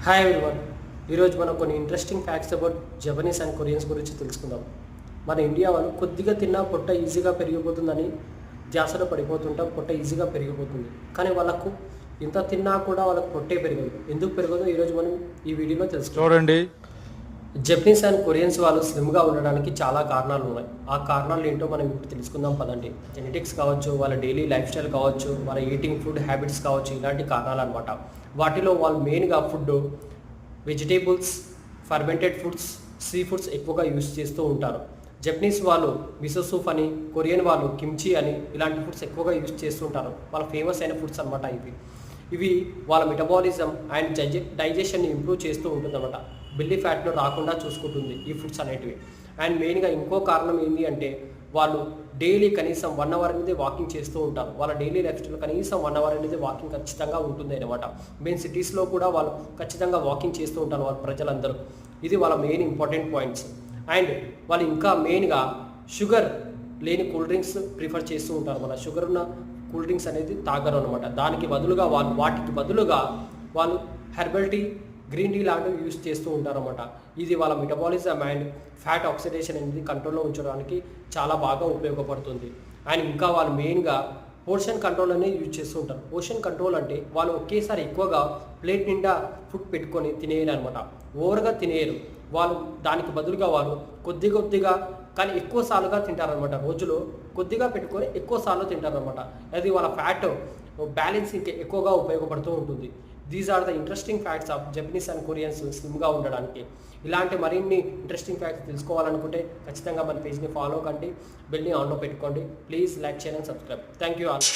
Hi everyone. ఈరోజు మనం కొన్ని interesting facts about Japanese and Koreans గురించి తెలుసుకుందాం. మన ఇండియా వాళ్ళు కొద్దిగా తిన్నా పొట్ట ఈజీగా పెరిగిపోతుందని ధ్యాసలో పడిపోతుంటాం. పొట్ట ఈజీగా పెరిగిపోతుంది, కానీ వాళ్ళకు ఇంత తిన్నా కూడా వాళ్ళకు పొట్టే పెరగదు. ఎందుకు పెరగదో ఈరోజు మనం ఈ వీడియోలో తెలుసుకుందాం. చూడండి, జపనీస్ అండ్ కొరియన్స్ వాళ్ళు స్లిమ్గా ఉండడానికి చాలా కారణాలు ఉన్నాయి. ఆ కారణాలు ఏంటో మనం ఇప్పుడు తెలుసుకుందాం పదండి. జెనెటిక్స్ కావచ్చు, వాళ్ళ డైలీ లైఫ్ స్టైల్ కావచ్చు, వాళ్ళ ఈటింగ్ ఫుడ్ హ్యాబిట్స్ కావచ్చు, ఇలాంటి కారణాలు అనమాట. వాటిలో వాళ్ళు మెయిన్గా food, vegetables, fermented foods, sea foods ఎక్కువగా యూస్ చేస్తూ ఉంటారు. జపనీస్ వాళ్ళు మిసో సూప్ అని, కొరియన్ వాళ్ళు కిమ్చి అని ఇలాంటి ఫుడ్స్ ఎక్కువగా యూస్ చేస్తూ ఉంటారు. వాళ్ళ ఫేమస్ అయిన ఫుడ్స్ అనమాట ఇవి వాళ్ళ మెటబాలిజం అండ్ డైజెషన్ని ఇంప్రూవ్ చేస్తూ ఉంటుంది అనమాట. బెల్లీ ఫ్యాట్ను రాకుండా చూసుకుంటుంది ఈ ఫుడ్స్ అనేటివి. అండ్ మెయిన్గా ఇంకో కారణం ఏంటి అంటే వాళ్ళు డైలీ కనీసం 1 అవర్ అనేది వాకింగ్ చేస్తూ ఉంటారు. వాళ్ళ డైలీ లైఫ్ స్టైల్ కనీసం 1 అవర్ అనేది వాకింగ్ ఖచ్చితంగా ఉంటుంది అనమాట. మెయిన్ సిటీస్లో కూడా వాళ్ళు ఖచ్చితంగా వాకింగ్ చేస్తూ ఉంటారు వాళ్ళ ప్రజలందరూ. ఇది వాళ్ళ మెయిన్ ఇంపార్టెంట్ పాయింట్స్. అండ్ వాళ్ళు ఇంకా మెయిన్గా షుగర్ లేని కూల్ డ్రింక్స్ ప్రిఫర్ చేస్తూ ఉంటారు. మన షుగర్ ఉన్న కూల్ డ్రింక్స్ అనేది తాగరు అనమాట. దానికి బదులుగా వాటికి బదులుగా వాళ్ళు హెర్బల్ టీ, గ్రీన్ టీ లాంటివి యూస్ చేస్తూ ఉంటారన్నమాట. ఇది వాళ్ళ మెటబాలిజం అండ్ ఫ్యాట్ ఆక్సిడేషన్ అనేది కంట్రోల్లో ఉంచడానికి చాలా బాగా ఉపయోగపడుతుంది. అండ్ ఇంకా వాళ్ళు మెయిన్గా పోర్షన్ కంట్రోల్ అనేది యూజ్ చేస్తూ ఉంటారు. పోర్షన్ కంట్రోల్ అంటే వాళ్ళు ఒకేసారి ఎక్కువగా ప్లేట్ నిండా ఫుడ్ పెట్టుకొని తినేయరు అనమాట. ఓవర్గా తినేయరు. వాళ్ళు దానికి బదులుగా వాళ్ళు కొద్దిగా కానీ ఎక్కువ సార్లుగా తింటారనమాట. రోజులో కొద్దిగా పెట్టుకొని ఎక్కువ సార్లు తింటారనమాట. అది వాళ్ళ ఫ్యాట్ బ్యాలెన్సింగ్కి ఎక్కువగా ఉపయోగపడుతూ ఉంటుంది. These are the interesting facts of Japanese and Koreans స్లిమ్గా ఉండడానికి. ఇలాంటి మరిన్ని ఇంట్రెస్టింగ్ ఫ్యాక్ట్స్ తెలుసుకోవాలనుకుంటే ఖచ్చితంగా మన పేజ్ని ఫాలో కండి, బెల్ని ఆన్లో పెట్టుకోండి. Please like, share and subscribe. Thank you all.